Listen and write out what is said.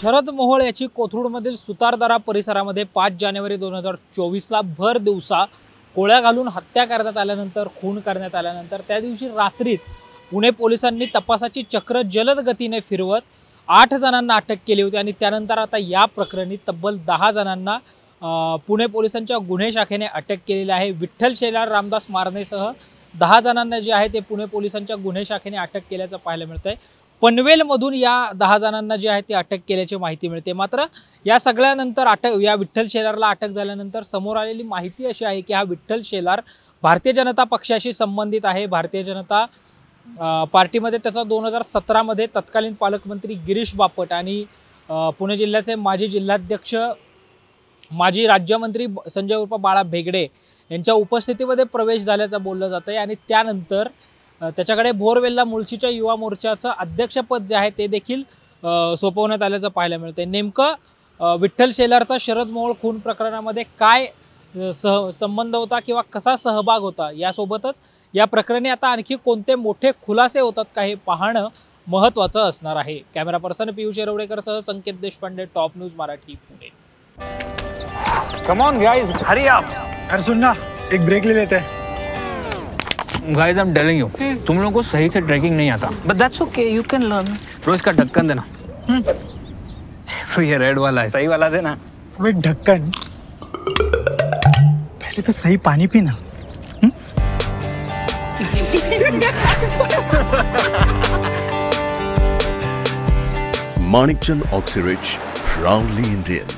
शरद मोहोळ याची कोथरूडमधील सुतारदरा परिसरामध्ये 5 जानेवारी 2024ला भर दिवसा कोळ्या घालून हत्या करण्यात आल्यानंतर खून करण्यात आल्यानंतर त्या दिवशी रात्रीच पुणे पोलिसांनी तपासाची चक्र जलद गतीने फिरवत 8 जणांना अटक केली होती आणि त्यानंतर आता या प्रकरणी तब्बल 10 जणांना पुणे पोलिसांच्या गुन्हे शाखेने अटक केलेली आहे। विठ्ठल शेलार रामदास मारणेसह 10 जणांना जे आहे ते पुणे पोलिसांच्या गुन्हे शाखेने अटक केल्याचं पाहायला मिळतंय। पनवेलमधून या 10 जणांना जे आहे ते अटक केल्याची माहिती मिळते। मात्र या सगळ्यानंतर या विठ्ठल शेलारला अटक झाल्यानंतर समोर आलेली माहिती अशी आहे की हा विठ्ठल शेलार भारतीय जनता पक्षाशी संबंधित आहे। भारतीय जनता पार्टीमध्ये त्याचा 2017 मध्ये तत्कालीन पालकमंत्री गिरीश बापट आणि पुणे जिल्ह्याचे माजी जिल्हाध्यक्ष माजी राज्यमंत्री संजय उर्फ बाळा भेगडे यांच्या उपस्थितीमध्ये प्रवेश झाल्याचं बोललं जातंय आणि त्यानंतर त्याच्याकडे भोरवेल्ला मुळशीच्या युवा मोर्चाचं अध्यक्षपद जे आहे ते देखील सोपवण्यात आल्याचं पाहायला मिळतंय। नेमकं विठ्ठल शेलारचा शरद मोहोळ खून प्रकरणामध्ये काय संबंध होता किंवा कसा सहभाग होता, यासोबतच या प्रकरणी आता आणखी कोणते मोठे खुलासे होतात का हे पाहणं महत्त्वाचं असणार आहे। कॅमेरा पर्सन पियुष येरवडेकरसह Sanket Deshpande, top news Marathi, Pune. Come on guys, hurry up. यार सुन ना, एक ब्रेक ले लेते हैं। Guys, I'm telling you, तुम लोगों को सही से ट्रैकिंग नहीं आता। But that's okay, you can learn. रोज का ढक्कन देना। ये रेड वाला है, सही वाला देना। अबे ढक्कन, पहले तो सही पानी पीना। Manikchand Oxyrich, proudly Indian.